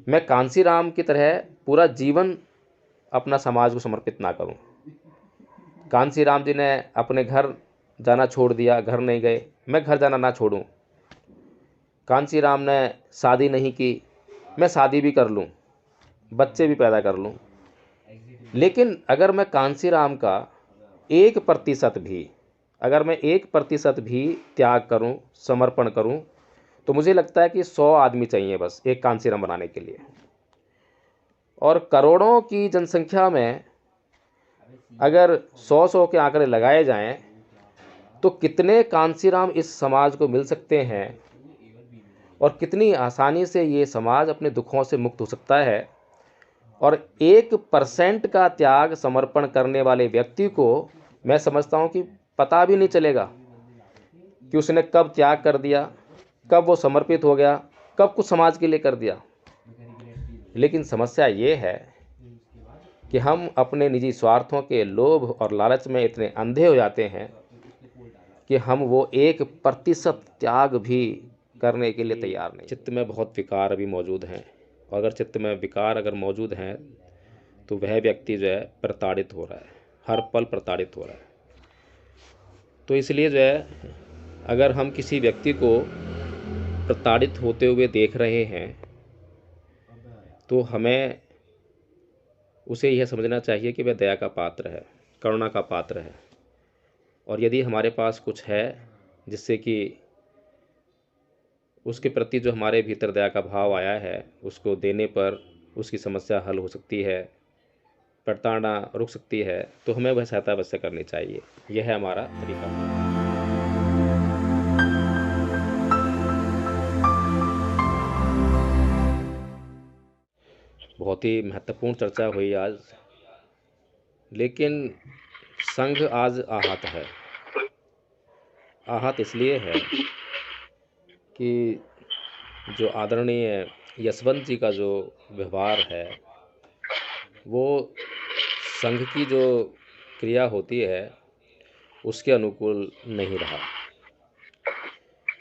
मैं कांसीराम की तरह पूरा जीवन अपना समाज को समर्पित ना करूं। कांसीराम जी ने अपने घर जाना छोड़ दिया, घर नहीं गए, मैं घर जाना ना छोड़ूं। कांसीराम ने शादी नहीं की, मैं शादी भी कर लूं, बच्चे भी पैदा कर लूं। लेकिन अगर मैं कांसीराम का 1% भी, अगर मैं 1% भी त्याग करूं, समर्पण करूं, तो मुझे लगता है कि 100 आदमी चाहिए बस एक कांसीराम बनाने के लिए। और करोड़ों की जनसंख्या में अगर 100 के आंकड़े लगाए जाएं तो कितने कांसीराम इस समाज को मिल सकते हैं और कितनी आसानी से ये समाज अपने दुखों से मुक्त हो सकता है। और 1% का त्याग समर्पण करने वाले व्यक्ति को मैं समझता हूँ कि पता भी नहीं चलेगा कि उसने कब त्याग कर दिया, कब वो समर्पित हो गया, कब कुछ समाज के लिए कर दिया। लेकिन समस्या ये है कि हम अपने निजी स्वार्थों के लोभ और लालच में इतने अंधे हो जाते हैं कि हम वो 1% त्याग भी करने के लिए तैयार नहीं। चित्त में बहुत विकार अभी मौजूद हैं, और अगर चित्त में विकार अगर मौजूद हैं तो वह व्यक्ति जो है प्रताड़ित हो रहा है, हर पल प्रताड़ित हो रहा है। तो इसलिए जो है अगर हम किसी व्यक्ति को प्रताड़ित होते हुए देख रहे हैं तो हमें उसे यह समझना चाहिए कि वह दया का पात्र है, करुणा का पात्र है। और यदि हमारे पास कुछ है जिससे कि उसके प्रति जो हमारे भीतर दया का भाव आया है, उसको देने पर उसकी समस्या हल हो सकती है, प्रताड़ना रुक सकती है, तो हमें वह सहायता अवश्य करनी चाहिए। यह है हमारा तरीका। बहुत ही महत्वपूर्ण चर्चा हुई आज, लेकिन संघ आज आहत है। आहत इसलिए है कि जो आदरणीय यशवंत जी का जो व्यवहार है वो संघ की जो क्रिया होती है उसके अनुकूल नहीं रहा।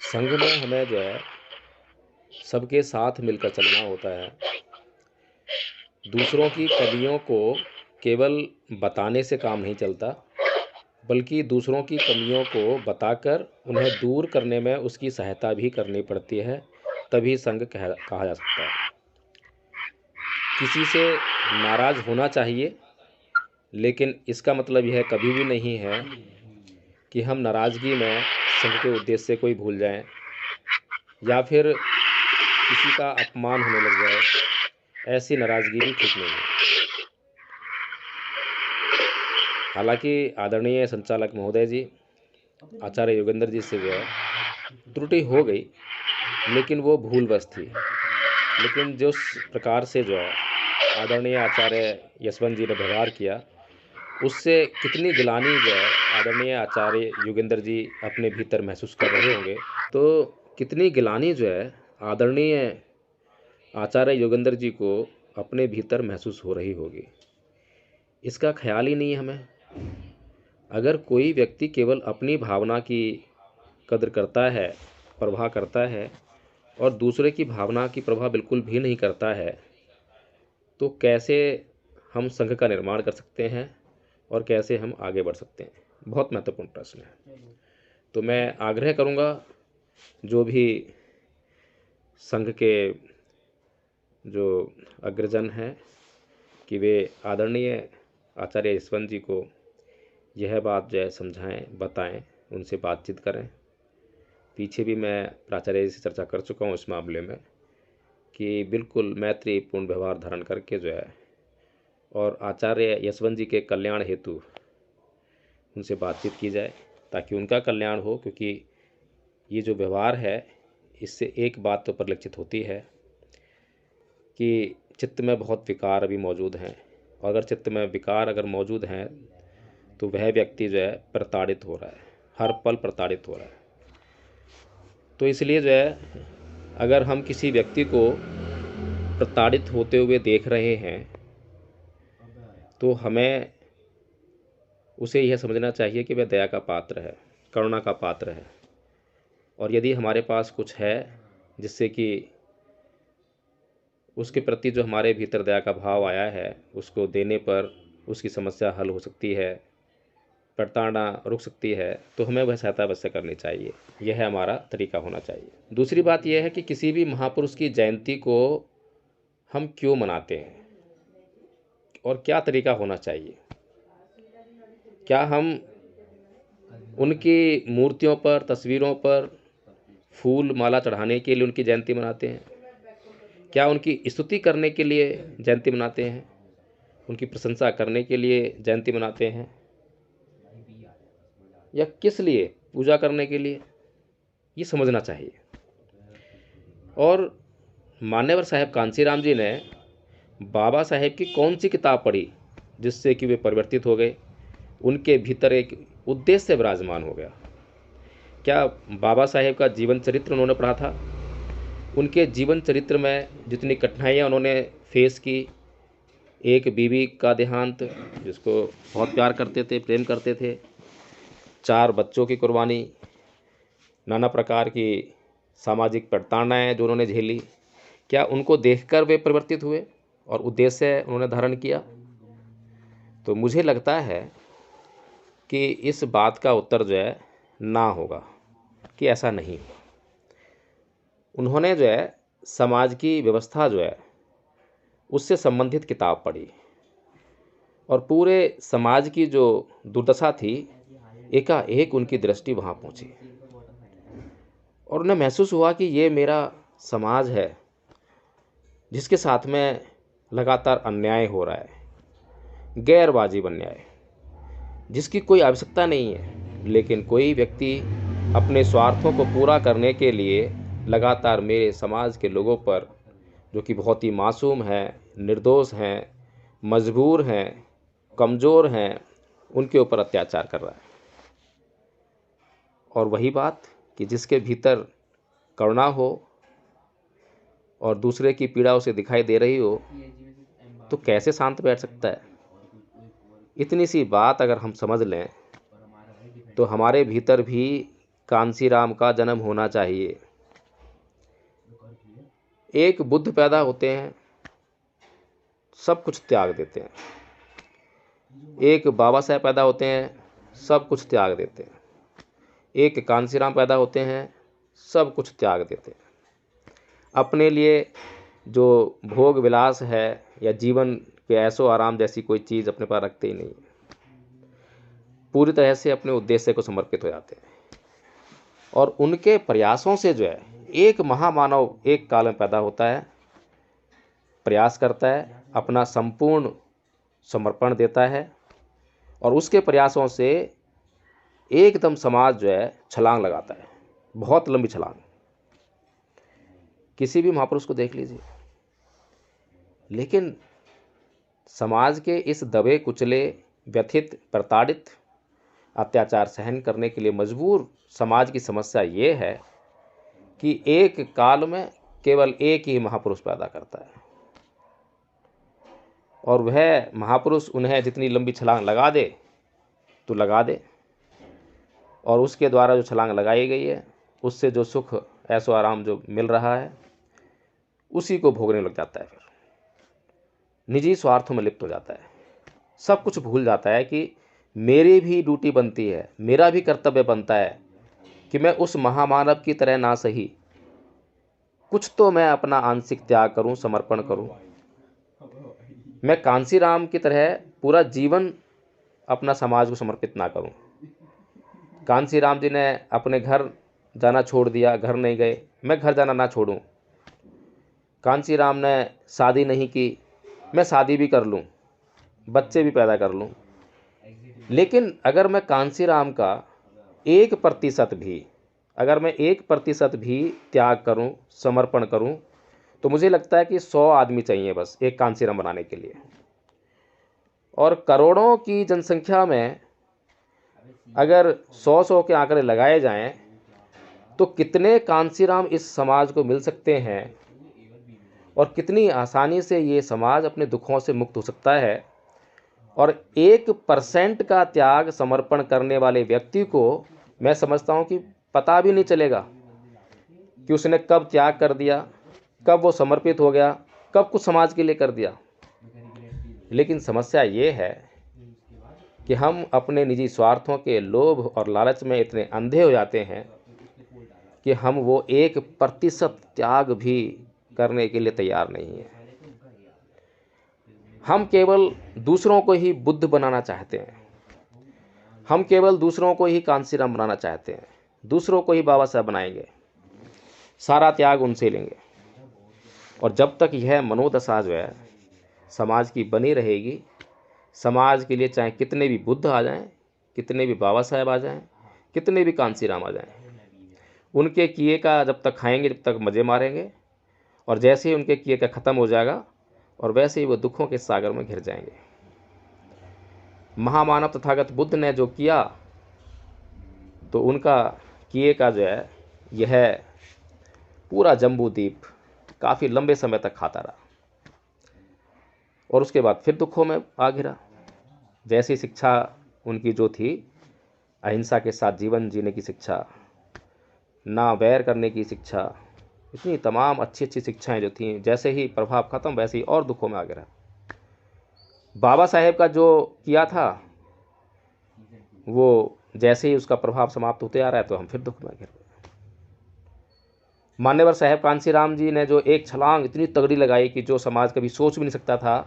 संघ में हमें जो है सबके साथ मिलकर चलना होता है। दूसरों की कमियों को केवल बताने से काम नहीं चलता, बल्कि दूसरों की कमियों को बताकर उन्हें दूर करने में उसकी सहायता भी करनी पड़ती है, तभी संघ कहा जा सकता है। किसी से नाराज़ होना चाहिए, लेकिन इसका मतलब यह कभी भी नहीं है कि हम नाराज़गी में संघ के उद्देश्य को ही भूल जाएं या फिर किसी का अपमान होने लग जाए। ऐसी नाराज़गी भी ठीक नहीं है। हालांकि आदरणीय संचालक महोदय जी, आचार्य योगेंद्र जी से जो है त्रुटि हो गई, लेकिन वो भूलवश थी। लेकिन जिस प्रकार से जो है आदरणीय आचार्य यशवंत जी ने व्यवहार किया, उससे कितनी गिलानी जो है आदरणीय आचार्य योगेंद्र जी अपने भीतर महसूस कर रहे होंगे। तो कितनी गिलानी जो है आदरणीय आचार्य योगेंद्र जी को अपने भीतर महसूस हो रही होगी, इसका ख्याल ही नहीं है हमें। अगर कोई व्यक्ति केवल अपनी भावना की कद्र करता है, परवाह करता है, और दूसरे की भावना की परवाह बिल्कुल भी नहीं करता है, तो कैसे हम संघ का निर्माण कर सकते हैं और कैसे हम आगे बढ़ सकते हैं? बहुत महत्वपूर्ण प्रश्न है। तो मैं आग्रह करूंगा जो भी संघ के जो अग्रजन हैं कि वे आदरणीय आचार्य यशवंत जी को यह बात जो है समझाएं, बताएं, उनसे बातचीत करें। पीछे भी मैं प्राचार्य जी से चर्चा कर चुका हूँ इस मामले में कि बिल्कुल मैत्रीपूर्ण व्यवहार धारण करके जो है और आचार्य यशवंत जी के कल्याण हेतु उनसे बातचीत की जाए ताकि उनका कल्याण हो। क्योंकि ये जो व्यवहार है इससे एक बात तो परिलक्षित होती है कि चित्त में बहुत विकार अभी मौजूद हैं, और अगर चित्त में विकार अगर मौजूद हैं तो वह व्यक्ति जो है प्रताड़ित हो रहा है, हर पल प्रताड़ित हो रहा है। तो इसलिए जो है अगर हम किसी व्यक्ति को प्रताड़ित होते हुए देख रहे हैं तो हमें उसे यह समझना चाहिए कि वह दया का पात्र है, करुणा का पात्र है। और यदि हमारे पास कुछ है जिससे कि उसके प्रति जो हमारे भीतर दया का भाव आया है, उसको देने पर उसकी समस्या हल हो सकती है, प्रताड़ना रुक सकती है, तो हमें वह सहायता अवश्य करनी चाहिए। यह हमारा तरीका होना चाहिए। दूसरी बात यह है कि किसी भी महापुरुष की जयंती को हम क्यों मनाते हैं और क्या तरीका होना चाहिए। क्या हम उनकी मूर्तियों पर, तस्वीरों पर फूल माला चढ़ाने के लिए उनकी जयंती मनाते हैं? क्या उनकी स्तुति करने के लिए जयंती मनाते हैं? उनकी प्रशंसा करने के लिए जयंती मनाते हैं? या किस लिए? पूजा करने के लिए? ये समझना चाहिए। और मान्यवर साहब कांसीराम जी ने बाबा साहेब की कौन सी किताब पढ़ी जिससे कि वे परिवर्तित हो गए? उनके भीतर एक उद्देश्य विराजमान हो गया। क्या बाबा साहेब का जीवन चरित्र उन्होंने पढ़ा था? उनके जीवन चरित्र में जितनी कठिनाइयाँ उन्होंने फेस की, एक बीवी का देहांत जिसको बहुत प्यार करते थे, प्रेम करते थे, 4 बच्चों की कुर्बानी, नाना प्रकार की सामाजिक प्रताड़नाएँ जो उन्होंने झेली, क्या उनको देखकर वे परिवर्तित हुए और उद्देश्य उन्होंने धारण किया? तो मुझे लगता है कि इस बात का उत्तर जो है ना होगा, कि ऐसा नहीं हुआ। उन्होंने जो है समाज की व्यवस्था जो है उससे संबंधित किताब पढ़ी और पूरे समाज की जो दुर्दशा थी, एकाएक उनकी दृष्टि वहाँ पहुँची और उन्हें महसूस हुआ कि ये मेरा समाज है जिसके साथ में लगातार अन्याय हो रहा है, गैरवाजिब अन्याय, जिसकी कोई आवश्यकता नहीं है, लेकिन कोई व्यक्ति अपने स्वार्थों को पूरा करने के लिए लगातार मेरे समाज के लोगों पर, जो कि बहुत ही मासूम हैं, निर्दोष हैं, मजबूर हैं, कमज़ोर हैं, उनके ऊपर अत्याचार कर रहा है। और वही बात कि जिसके भीतर करुणा हो और दूसरे की पीड़ा उसे दिखाई दे रही हो, तो कैसे शांत बैठ सकता है? इतनी सी बात अगर हम समझ लें तो हमारे भीतर भी कांसीराम का जन्म होना चाहिए। एक बुद्ध पैदा होते हैं, सब कुछ त्याग देते हैं। एक बाबा साहेब पैदा होते हैं, सब कुछ त्याग देते हैं। एक कांसीराम पैदा होते हैं, सब कुछ त्याग देते हैं। अपने लिए जो भोग विलास है या जीवन के ऐशो आराम जैसी कोई चीज़ अपने पास रखते ही नहीं, पूरी तरह से अपने उद्देश्य को समर्पित हो जाते हैं। और उनके प्रयासों से जो है एक महामानव एक काल में पैदा होता है, प्रयास करता है, अपना संपूर्ण समर्पण देता है और उसके प्रयासों से एकदम समाज जो है छलांग लगाता है, बहुत लंबी छलांग। किसी भी महापुरुष को देख लीजिए। लेकिन समाज के इस दबे कुचले, व्यथित, प्रताड़ित, अत्याचार सहन करने के लिए मजबूर समाज की समस्या ये है कि एक काल में केवल एक ही महापुरुष पैदा करता है और वह महापुरुष उन्हें जितनी लंबी छलांग लगा दे तो लगा दे, और उसके द्वारा जो छलांग लगाई गई है उससे जो सुख ऐशो आराम जो मिल रहा है उसी को भोगने लग जाता है। फिर निजी स्वार्थों में लिप्त हो जाता है, सब कुछ भूल जाता है कि मेरी भी ड्यूटी बनती है, मेरा भी कर्तव्य बनता है कि मैं उस महामानव की तरह ना सही कुछ तो मैं अपना आंशिक त्याग करूं, समर्पण करूं। मैं कांसीराम की तरह पूरा जीवन अपना समाज को समर्पित ना करूं। कांसीराम जी ने अपने घर जाना छोड़ दिया, घर नहीं गए, मैं घर जाना ना छोड़ूं। कांसीराम ने शादी नहीं की, मैं शादी भी कर लूं, बच्चे भी पैदा कर लूं। लेकिन अगर मैं कांसीराम का 1% भी, अगर मैं 1% भी त्याग करूं, समर्पण करूं, तो मुझे लगता है कि 100 आदमी चाहिए बस एक कांसीराम बनाने के लिए। और करोड़ों की जनसंख्या में अगर 100 के आंकड़े लगाए जाएं तो कितने कांसीराम इस समाज को मिल सकते हैं और कितनी आसानी से ये समाज अपने दुखों से मुक्त हो सकता है। और 1% का त्याग समर्पण करने वाले व्यक्ति को मैं समझता हूँ कि पता भी नहीं चलेगा कि उसने कब त्याग कर दिया, कब वो समर्पित हो गया कब कुछ समाज के लिए कर दिया। लेकिन समस्या ये है कि हम अपने निजी स्वार्थों के लोभ और लालच में इतने अंधे हो जाते हैं कि हम वो 1% त्याग भी करने के लिए तैयार नहीं है। हम केवल दूसरों को ही बुद्ध बनाना चाहते हैं, हम केवल दूसरों को ही कांसीराम बनाना चाहते हैं, दूसरों को ही बाबा साहब बनाएंगे, सारा त्याग उनसे लेंगे। और जब तक यह मनोदशा जो है समाज की बनी रहेगी, समाज के लिए चाहे कितने भी बुद्ध आ जाएं, कितने भी बाबा साहब आ जाएं, कितने भी कांसीराम आ जाएं, उनके किए का जब तक खाएंगे, जब तक मज़े मारेंगे, और जैसे ही उनके किए का ख़त्म हो जाएगा और वैसे ही वो दुखों के सागर में घिर जाएंगे। महामानव तथागत बुद्ध ने जो किया, तो उनका किए का जो है यह पूरा जम्बू द्वीप काफ़ी लंबे समय तक खाता रहा और उसके बाद फिर दुखों में आ घिरा। जैसी शिक्षा उनकी जो थी, अहिंसा के साथ जीवन जीने की शिक्षा, ना वैर करने की शिक्षा, इतनी तमाम अच्छी अच्छी शिक्षाएं जो थीं, जैसे ही प्रभाव खत्म वैसे ही और दुखों में आ गिरा। बाबा साहेब का जो किया था, वो जैसे ही उसका प्रभाव समाप्त होते आ रहा है तो हम फिर दुख में घिर गए। मान्यवर साहेब कांसीराम जी ने जो एक छलांग इतनी तगड़ी लगाई कि जो समाज कभी सोच भी नहीं सकता था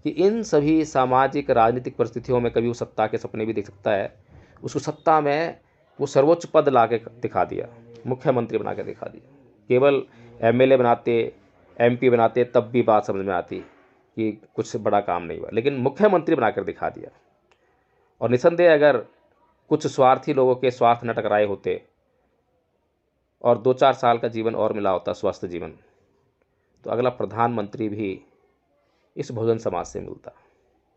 कि इन सभी सामाजिक राजनीतिक परिस्थितियों में कभी वो सत्ता के सपने भी देख सकता है, उसको सत्ता में वो सर्वोच्च पद ला के दिखा दिया, मुख्यमंत्री बना के दिखा दिया। केवल एमएलए बनाते, एमपी बनाते तब भी बात समझ में आती कि कुछ बड़ा काम नहीं हुआ, लेकिन मुख्यमंत्री बनाकर दिखा दिया। और निसंदेह अगर कुछ स्वार्थी लोगों के स्वार्थ न टकराए होते और 2-4 साल का जीवन और मिला होता, स्वस्थ जीवन, तो अगला प्रधानमंत्री भी इस बहुजन समाज से मिलता,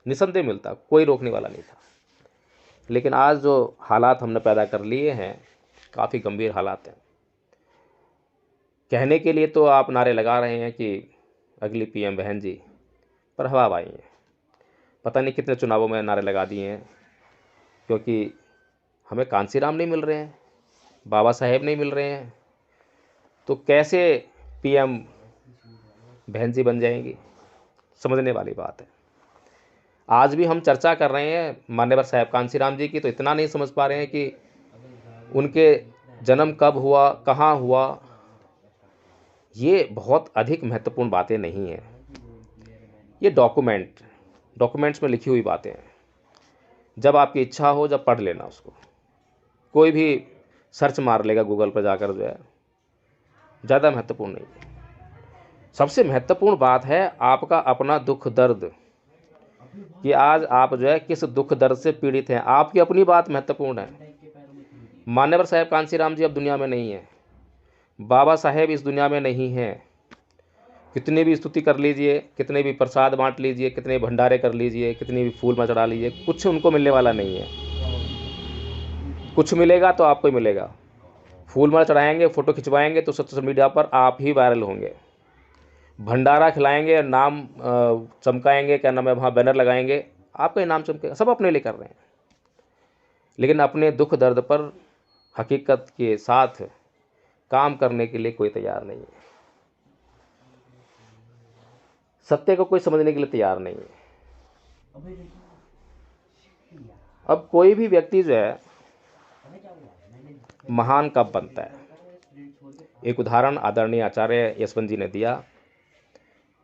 निसंदेह मिलता, कोई रोकने वाला नहीं था। लेकिन आज जो हालात हमने पैदा कर लिए हैं, काफ़ी गंभीर हालात हैं। कहने के लिए तो आप नारे लगा रहे हैं कि अगली पीएम बहन जी, पर हवा आई है। पता नहीं कितने चुनावों में नारे लगा दिए हैं, क्योंकि हमें कांसीराम नहीं मिल रहे हैं, बाबा साहेब नहीं मिल रहे हैं, तो कैसे पीएम बहन जी बन जाएंगी? समझने वाली बात है। आज भी हम चर्चा कर रहे हैं मान्यवर साहेब कांसीराम जी की, तो इतना नहीं समझ पा रहे हैं कि उनके जन्म कब हुआ, कहाँ हुआ। ये बहुत अधिक महत्वपूर्ण बातें नहीं हैं, ये डॉक्यूमेंट्स में लिखी हुई बातें हैं। जब आपकी इच्छा हो, जब पढ़ लेना उसको, कोई भी सर्च मार लेगा गूगल पर जाकर, जो है ज़्यादा महत्वपूर्ण नहीं है। सबसे महत्वपूर्ण बात है आपका अपना दुख दर्द, कि आज आप जो है किस दुख दर्द से पीड़ित हैं, आपकी अपनी बात महत्वपूर्ण है। मान्यवर साहेब कांसीराम जी अब दुनिया में नहीं है, बाबा साहेब इस दुनिया में नहीं हैं। कितनी भी स्तुति कर लीजिए, कितने भी प्रसाद बांट लीजिए, कितने भंडारे कर लीजिए, कितनी भी फूल में चढ़ा लीजिए, कुछ उनको मिलने वाला नहीं है। कुछ मिलेगा तो आपको ही मिलेगा। फूल माला चढ़ाएंगे, फ़ोटो खिंचवाएंगे तो सोशल मीडिया पर आप ही वायरल होंगे। भंडारा खिलाएंगे, नाम चमकाएंगे, क्या नाम है, वहाँ बैनर लगाएंगे, आपका ही नाम चमकेगा। सब अपने लिए कर रहे हैं, लेकिन अपने दुख दर्द पर हकीकत के साथ काम करने के लिए कोई तैयार नहीं है। सत्य को कोई समझने के लिए तैयार नहीं है। अब कोई भी व्यक्ति जो है महान कब बनता है? एक उदाहरण आदरणीय आचार्य यशवंत जी ने दिया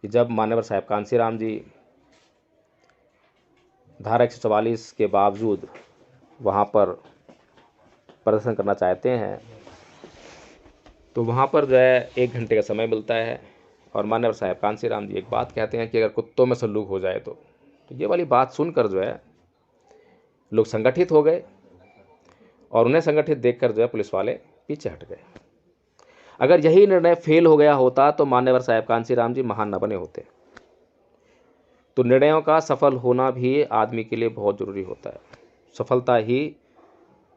कि जब मान्यवर साहेब कांसीराम जी धारा 144 के बावजूद वहाँ पर प्रदर्शन करना चाहते हैं, तो वहाँ पर जो है 1 घंटे का समय मिलता है और मान्यवर साहेब कांसीराम जी एक बात कहते हैं कि अगर कुत्तों में सल्लूक हो जाए तो ये वाली बात सुनकर जो है लोग संगठित हो गए और उन्हें संगठित देखकर जो है पुलिस वाले पीछे हट गए। अगर यही निर्णय फेल हो गया होता तो मान्यवर साहेब कांसीराम जी महान न बने होते। तो निर्णयों का सफल होना भी आदमी के लिए बहुत ज़रूरी होता है। सफलता ही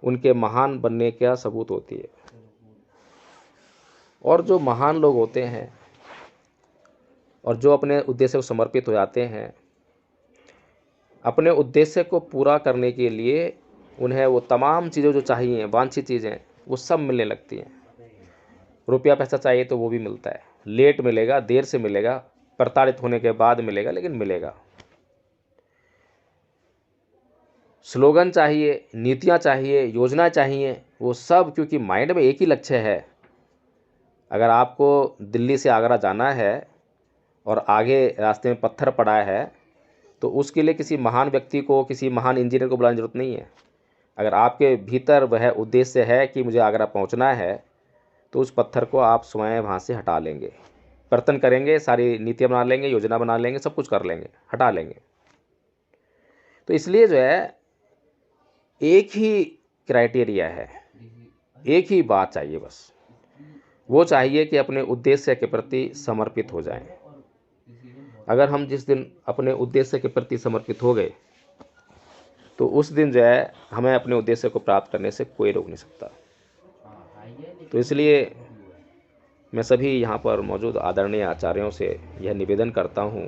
उनके महान बनने का सबूत होती है। और जो महान लोग होते हैं और जो अपने उद्देश्य को समर्पित हो जाते हैं, अपने उद्देश्य को पूरा करने के लिए उन्हें वो तमाम चीज़ें जो चाहिए, वांछित चीज़ें, वो सब मिलने लगती हैं। रुपया पैसा चाहिए तो वो भी मिलता है, लेट मिलेगा, देर से मिलेगा, प्रताड़ित होने के बाद मिलेगा, लेकिन मिलेगा। स्लोगन चाहिए, नीतियाँ चाहिए, योजना चाहिए, वो सब क्योंकि माइंड में एक ही लक्ष्य है। अगर आपको दिल्ली से आगरा जाना है और आगे रास्ते में पत्थर पड़ा है, तो उसके लिए किसी महान व्यक्ति को, किसी महान इंजीनियर को बुलाने की जरूरत नहीं है। अगर आपके भीतर वह उद्देश्य है कि मुझे आगरा पहुंचना है, तो उस पत्थर को आप स्वयं वहाँ से हटा लेंगे, कर्तन करेंगे, सारी नीतियाँ बना लेंगे, योजना बना लेंगे, सब कुछ कर लेंगे, हटा लेंगे। तो इसलिए जो है एक ही क्राइटेरिया है, एक ही बात चाहिए बस, वो चाहिए कि अपने उद्देश्य के प्रति समर्पित हो जाएं। अगर हम जिस दिन अपने उद्देश्य के प्रति समर्पित हो गए, तो उस दिन जो है हमें अपने उद्देश्य को प्राप्त करने से कोई रोक नहीं सकता। तो इसलिए मैं सभी यहाँ पर मौजूद आदरणीय आचार्यों से यह निवेदन करता हूँ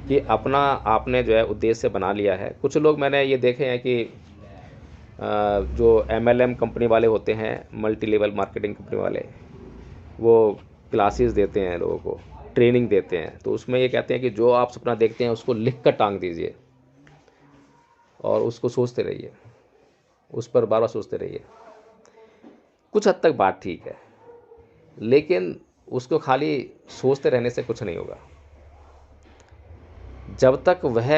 कि अपना आपने जो है उद्देश्य बना लिया है। कुछ लोग मैंने ये देखे हैं कि जो MLM कंपनी वाले होते हैं, मल्टी लेवल मार्केटिंग कंपनी वाले, वो क्लासेस देते हैं, लोगों को ट्रेनिंग देते हैं। तो उसमें ये कहते हैं कि जो आप सपना देखते हैं उसको लिख कर टांग दीजिए और उसको सोचते रहिए, उस पर बार बार सोचते रहिए। कुछ हद तक बात ठीक है, लेकिन उसको खाली सोचते रहने से कुछ नहीं होगा। जब तक वह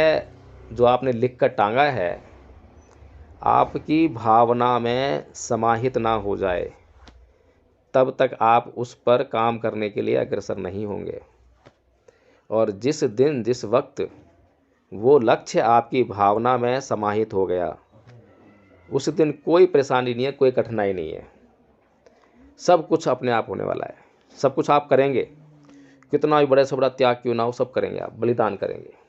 जो आपने लिख कर टांगा है आपकी भावना में समाहित ना हो जाए, तब तक आप उस पर काम करने के लिए अग्रसर नहीं होंगे। और जिस दिन, जिस वक्त वो लक्ष्य आपकी भावना में समाहित हो गया, उस दिन कोई परेशानी नहीं है, कोई कठिनाई नहीं है। सब कुछ अपने आप होने वाला है, सब कुछ आप करेंगे। कितना भी बड़े से बड़ा त्याग क्यों ना हो, सब करेंगे, आप बलिदान करेंगे।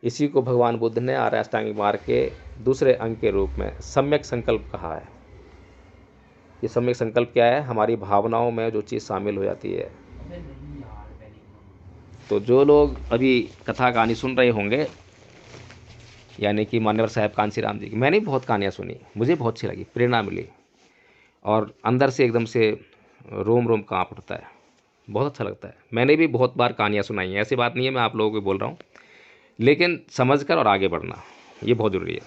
इसी को भगवान बुद्ध ने आर्य अष्टांगिक मार्ग के दूसरे अंग के रूप में सम्यक संकल्प कहा है। ये सम्यक संकल्प क्या है? हमारी भावनाओं में जो चीज़ शामिल हो जाती है। तो जो लोग अभी कथा कहानी सुन रहे होंगे, यानी कि मान्यवर साहब कांसीराम जी की, मैंने भी बहुत कहानियाँ सुनी, मुझे बहुत अच्छी लगी, प्रेरणा मिली और अंदर से एकदम से रोम रोम काँप उठता है, बहुत अच्छा लगता है। मैंने भी बहुत बार कहानियाँ सुनाई हैं, ऐसी बात नहीं है, मैं आप लोगों को बोल रहा हूँ, लेकिन समझकर और आगे बढ़ना ये बहुत ज़रूरी है।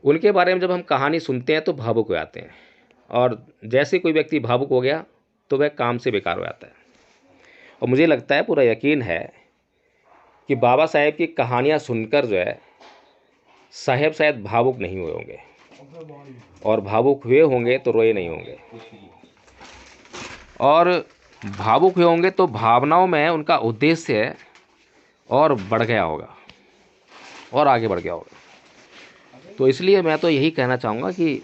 उनके बारे में जब हम कहानी सुनते हैं तो भावुक हो जाते हैं, और जैसे कोई व्यक्ति भावुक हो गया तो वह काम से बेकार हो जाता है। और मुझे लगता है, पूरा यकीन है कि बाबा साहेब की कहानियाँ सुनकर जो है साहेब शायद भावुक नहीं हुए होंगे, और भावुक हुए होंगे तो रोए नहीं होंगे, और भावुक हुए होंगे तो भावनाओं में उनका उद्देश्य और बढ़ गया होगा और आगे बढ़ गया होगा। तो इसलिए मैं तो यही कहना चाहूँगा कि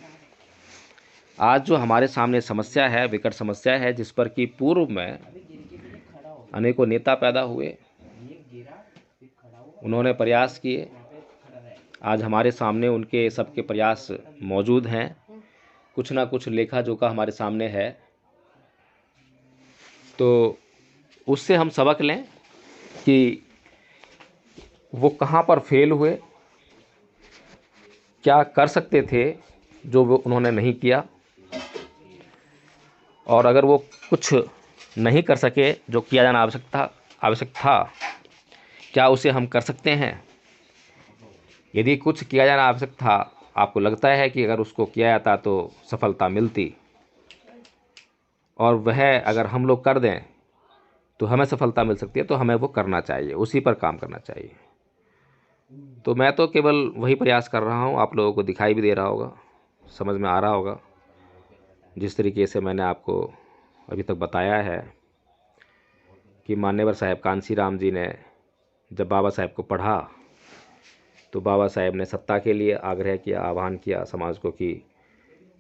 आज जो हमारे सामने समस्या है, विकट समस्या है, जिस पर कि पूर्व में अनेकों नेता पैदा हुए, उन्होंने प्रयास किए, आज हमारे सामने उनके सबके प्रयास मौजूद हैं, कुछ ना कुछ लेखा जोखा हमारे सामने है। तो उससे हम सबक लें कि वो कहाँ पर फेल हुए, क्या कर सकते थे जो वो उन्होंने नहीं किया, और अगर वो कुछ नहीं कर सके जो किया जाना आवश्यक था, क्या उसे हम कर सकते हैं? यदि कुछ किया जाना आवश्यक था, आपको लगता है कि अगर उसको किया जाता तो सफलता मिलती, और वह अगर हम लोग कर दें तो हमें सफलता मिल सकती है, तो हमें वो करना चाहिए, उसी पर काम करना चाहिए। तो मैं तो केवल वही प्रयास कर रहा हूँ, आप लोगों को दिखाई भी दे रहा होगा, समझ में आ रहा होगा, जिस तरीके से मैंने आपको अभी तक बताया है कि मान्यवर साहब कांसीराम जी ने जब बाबा साहेब को पढ़ा तो बाबा साहेब ने सत्ता के लिए आग्रह किया, आह्वान किया समाज को कि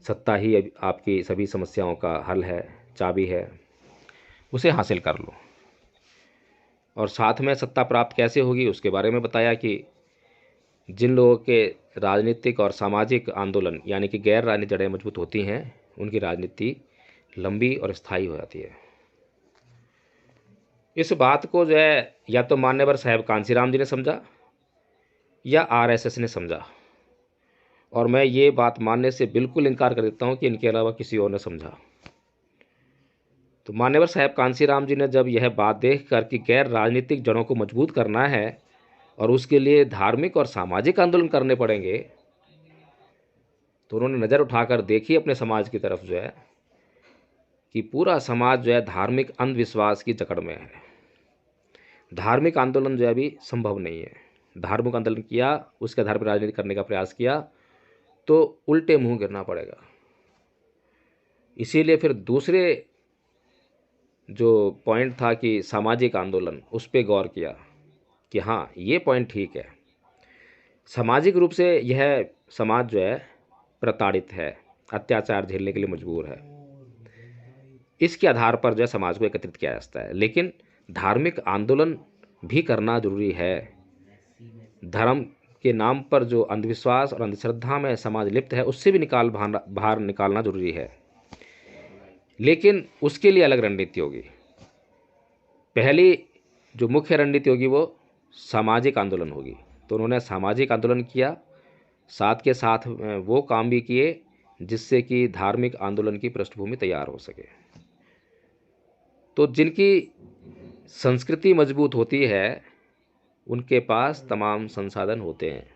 सत्ता ही आपकी सभी समस्याओं का हल है, चाबी है, उसे हासिल कर लो। और साथ में सत्ता प्राप्त कैसे होगी उसके बारे में बताया कि जिन लोगों के राजनीतिक और सामाजिक आंदोलन यानी कि गैर राजनीतिक जड़ें मजबूत होती हैं, उनकी राजनीति लंबी और स्थायी हो जाती है। इस बात को जो है या तो मान्यवर साहब कांसीराम जी ने समझा या RSS ने समझा, और मैं ये बात मानने से बिल्कुल इनकार कर देता हूँ कि इनके अलावा किसी और ने समझा। तो मान्यवर साहब कांसीराम जी ने जब यह बात देख कर कि गैर राजनीतिक जड़ों को मजबूत करना है और उसके लिए धार्मिक और सामाजिक आंदोलन करने पड़ेंगे, तो उन्होंने नज़र उठाकर देखी अपने समाज की तरफ जो है कि पूरा समाज जो है धार्मिक अंधविश्वास की जकड़ में है। धार्मिक आंदोलन जो है अभी संभव नहीं है। धार्मिक आंदोलन किया, उसके आधार पर राजनीति करने का प्रयास किया तो उल्टे मुंह गिरना पड़ेगा। इसीलिए फिर दूसरे जो पॉइंट था कि सामाजिक आंदोलन, उस पर गौर किया कि हाँ, ये पॉइंट ठीक है। सामाजिक रूप से यह समाज जो है प्रताड़ित है, अत्याचार झेलने के लिए मजबूर है। इसके आधार पर जो है समाज को एकत्रित किया जा सकता है, लेकिन धार्मिक आंदोलन भी करना जरूरी है। धर्म के नाम पर जो अंधविश्वास और अंधश्रद्धा में समाज लिप्त है, उससे भी बाहर निकालना जरूरी है, लेकिन उसके लिए अलग रणनीति होगी। पहली जो मुख्य रणनीति होगी वो सामाजिक आंदोलन होगी। तो उन्होंने सामाजिक आंदोलन किया, साथ के साथ वो काम भी किए जिससे कि धार्मिक आंदोलन की पृष्ठभूमि तैयार हो सके। तो जिनकी संस्कृति मजबूत होती है उनके पास तमाम संसाधन होते हैं।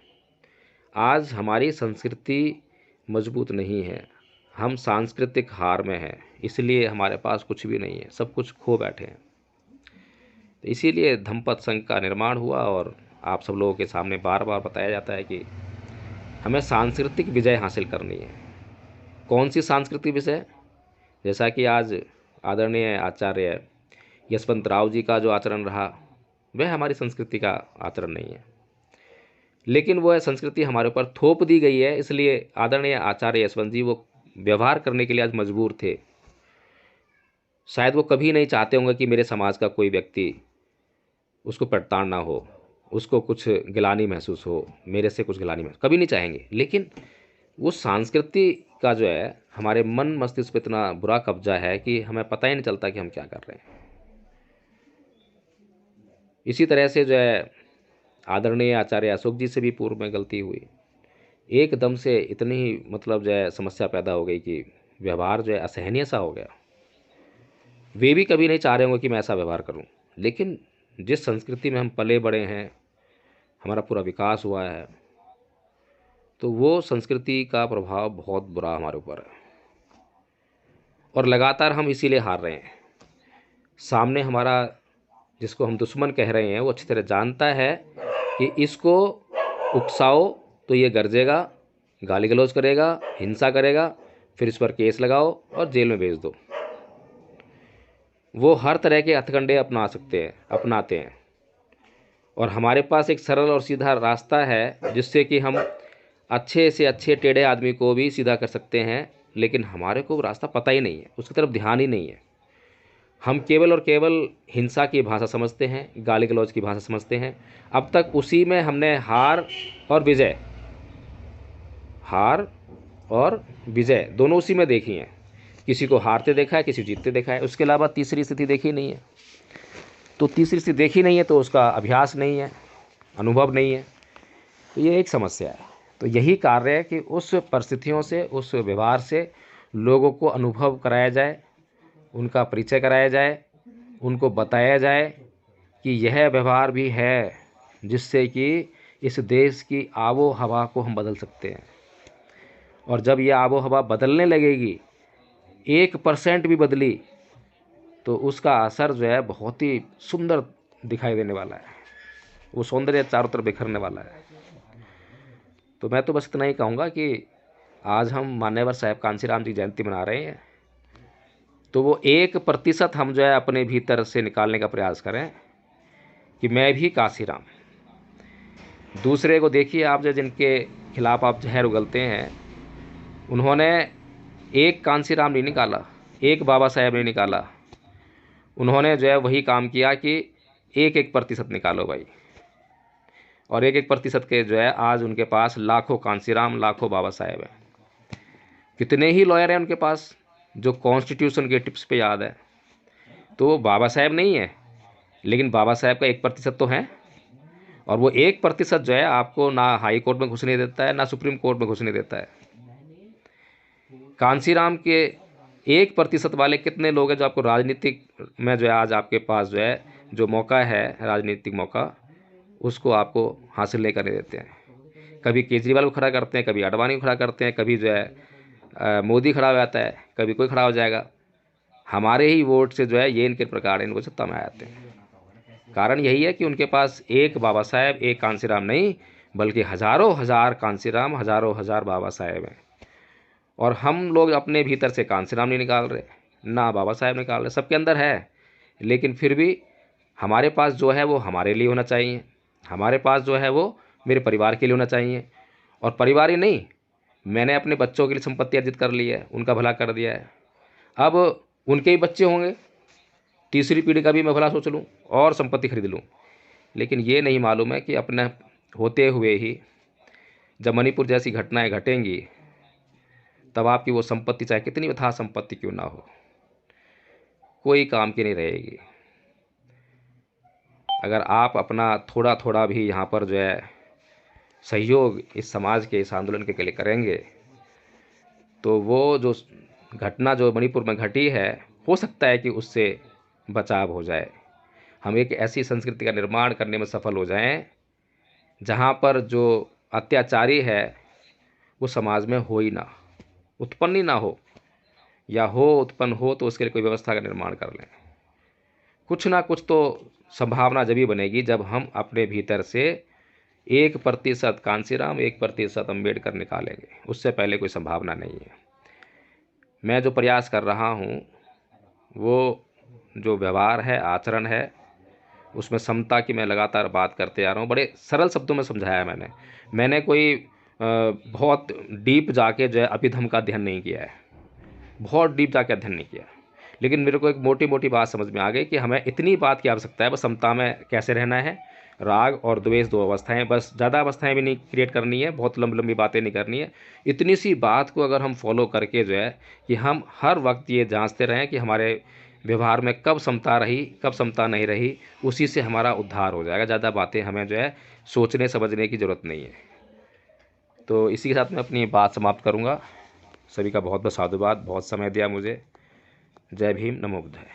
आज हमारी संस्कृति मजबूत नहीं है, हम सांस्कृतिक हार में हैं, इसलिए हमारे पास कुछ भी नहीं है, सब कुछ खो बैठे हैं। तो इसीलिए धम्मपद संघ का निर्माण हुआ और आप सब लोगों के सामने बार बार बताया जाता है कि हमें सांस्कृतिक विजय हासिल करनी है। कौन सी सांस्कृतिक विजय? जैसा कि आज आदरणीय आचार्य यशवंत राव जी का जो आचरण रहा, वह हमारी संस्कृति का आचरण नहीं है, लेकिन वह संस्कृति हमारे ऊपर थोप दी गई है। इसलिए आदरणीय आचार्य यशवंत जी वो व्यवहार करने के लिए आज मजबूर थे। शायद वो कभी नहीं चाहते होंगे कि मेरे समाज का कोई व्यक्ति उसको प्रताड़ना हो, उसको कुछ गिलानी महसूस हो, मेरे से कुछ गिलानी महसूस, कभी नहीं चाहेंगे। लेकिन वो संस्कृति का जो है हमारे मन मस्तिष्क पे इतना बुरा कब्जा है कि हमें पता ही नहीं चलता कि हम क्या कर रहे हैं। इसी तरह से जो है आदरणीय आचार्य अशोक जी से भी पूर्व में गलती हुई। एकदम से इतनी ही जो है समस्या पैदा हो गई कि व्यवहार जो है असहनीय सा हो गया। वे भी कभी नहीं चाह रहे होंगे कि मैं ऐसा व्यवहार करूं, लेकिन जिस संस्कृति में हम पले बड़े हैं, हमारा पूरा विकास हुआ है, तो वो संस्कृति का प्रभाव बहुत बुरा हमारे ऊपर है और लगातार हम इसीलिए हार रहे हैं। सामने हमारा जिसको हम दुश्मन कह रहे हैं वो अच्छी तरह जानता है कि इसको उकसाओ तो ये गरजेगा, गाली गलौज करेगा, हिंसा करेगा, फिर इस पर केस लगाओ और जेल में भेज दो। वो हर तरह के हथकंडे अपनाते हैं और हमारे पास एक सरल और सीधा रास्ता है जिससे कि हम अच्छे से अच्छे टेढ़े आदमी को भी सीधा कर सकते हैं, लेकिन हमारे को वो रास्ता पता ही नहीं है, उसकी तरफ ध्यान ही नहीं है। हम केवल और केवल हिंसा की भाषा समझते हैं, गाली गलौज की भाषा समझते हैं। अब तक उसी में हमने हार और विजय दोनों उसी में देखी हैं। किसी को हारते देखा है, किसी को जीतते देखा है, उसके अलावा तीसरी स्थिति देखी नहीं है। तो तीसरी स्थिति देखी नहीं है तो उसका अभ्यास नहीं है, अनुभव नहीं है, तो ये एक समस्या है। तो यही कार्य है कि उस परिस्थितियों से, उस व्यवहार से लोगों को अनुभव कराया जाए, उनका परिचय कराया जाए, उनको बताया जाए कि यह व्यवहार भी है जिससे कि इस देश की आबो हवा को हम बदल सकते हैं। और जब ये आबो हवा बदलने लगेगी, 1% भी बदली, तो उसका असर जो है बहुत ही सुंदर दिखाई देने वाला है, वो सौंदर्य चारों तरफ बिखरने वाला है। तो मैं तो बस इतना ही कहूँगा कि आज हम मान्यवर साहब कांसीराम जी जयंती मना रहे हैं, तो वो 1% हम जो है अपने भीतर से निकालने का प्रयास करें कि मैं भी कांसीराम। दूसरे को देखिए आप, जो जिनके खिलाफ आप जहर उगलते हैं, उन्होंने एक कांसीराम नहीं निकाला, एक बाबा साहेब नहीं निकाला, उन्होंने जो है वही काम किया कि 1% निकालो भाई। और 1% के जो है आज उनके पास लाखों कांसीराम, लाखों बाबा साहेब हैं। कितने ही लॉयर हैं उनके पास जो कॉन्स्टिट्यूशन के टिप्स पे याद है। तो वो बाबा साहेब नहीं है, लेकिन बाबा साहेब का 1% तो है। और वो 1% जो है आपको ना हाई कोर्ट में घुसने देता है, ना सुप्रीम कोर्ट में घुसने देता है। कांसीराम के 1% वाले कितने लोग हैं जो आपको राजनीतिक में जो है आज आपके पास जो है जो मौका है राजनीतिक मौका, उसको आपको हासिल नहीं करने देते हैं। कभी केजरीवाल को खड़ा करते हैं, कभी आडवाणी को खड़ा करते हैं, कभी जो है मोदी खड़ा हो जाता है, कभी कोई खड़ा हो जाएगा। हमारे ही वोट से जो है ये इनके प्रकार इनको सत्ता में आ जाते हैं। कारण यही है कि उनके पास एक बाबा साहेब, एक कांसीराम नहीं, बल्कि हजारों हजार कांसीराम, हजारों हजार बाबा साहेब हैं। और हम लोग अपने भीतर से कांसीराम नहीं निकाल रहे, ना बाबा साहेब निकाल रहे, सबके अंदर है। लेकिन फिर भी हमारे पास जो है वो हमारे लिए होना चाहिए, हमारे पास जो है वो मेरे परिवार के लिए होना चाहिए। और परिवार ही नहीं, मैंने अपने बच्चों के लिए संपत्ति अर्जित कर ली है, उनका भला कर दिया है। अब उनके ही बच्चे होंगे, तीसरी पीढ़ी का भी मैं भला सोच लूँ और संपत्ति खरीद लूँ। लेकिन ये नहीं मालूम है कि अपने होते हुए ही जब मणिपुर जैसी घटनाएं घटेंगी, तब आपकी वो संपत्ति चाहे कितनी यथा संपत्ति क्यों ना हो, कोई काम की नहीं रहेगी। अगर आप अपना थोड़ा थोड़ा भी यहाँ पर जो है सहयोग इस समाज के, इस आंदोलन के लिए करेंगे, तो वो जो घटना जो मणिपुर में घटी है, हो सकता है कि उससे बचाव हो जाए। हम एक ऐसी संस्कृति का निर्माण करने में सफल हो जाएं जहाँ पर जो अत्याचारी है वो समाज में हो ही ना, उत्पन्न ही ना हो, या हो उत्पन्न हो तो उसके लिए कोई व्यवस्था का निर्माण कर लें। कुछ ना कुछ तो संभावना जब ही बनेगी जब हम अपने भीतर से 1% कांसीराम, 1% अम्बेडकर निकालेंगे। उससे पहले कोई संभावना नहीं है। मैं जो प्रयास कर रहा हूँ वो जो व्यवहार है, आचरण है, उसमें समता की मैं लगातार बात करते आ रहा हूँ। बड़े सरल शब्दों में समझाया मैंने कोई बहुत डीप जाके जो है अभिधम का अध्ययन नहीं किया है, बहुत डीप जाके अध्ययन नहीं किया। लेकिन मेरे को एक मोटी मोटी बात समझ में आ गई कि हमें इतनी बात की आवश्यकता है, बस समता में कैसे रहना है। राग और द्वेष 2 अवस्थाएं, बस ज़्यादा अवस्थाएं भी नहीं क्रिएट करनी है, बहुत लंबी लंबी बातें नहीं करनी है। इतनी सी बात को अगर हम फॉलो करके जो है कि हम हर वक्त ये जांचते रहें कि हमारे व्यवहार में कब समता रही, कब समता नहीं रही, उसी से हमारा उद्धार हो जाएगा। ज़्यादा बातें हमें जो है सोचने समझने की ज़रूरत नहीं है। तो इसी के साथ मैं अपनी बात समाप्त करूँगा। सभी का बहुत बहुत साधुवाद, बहुत समय दिया मुझे। जय भीम, नमो बुद्धाय।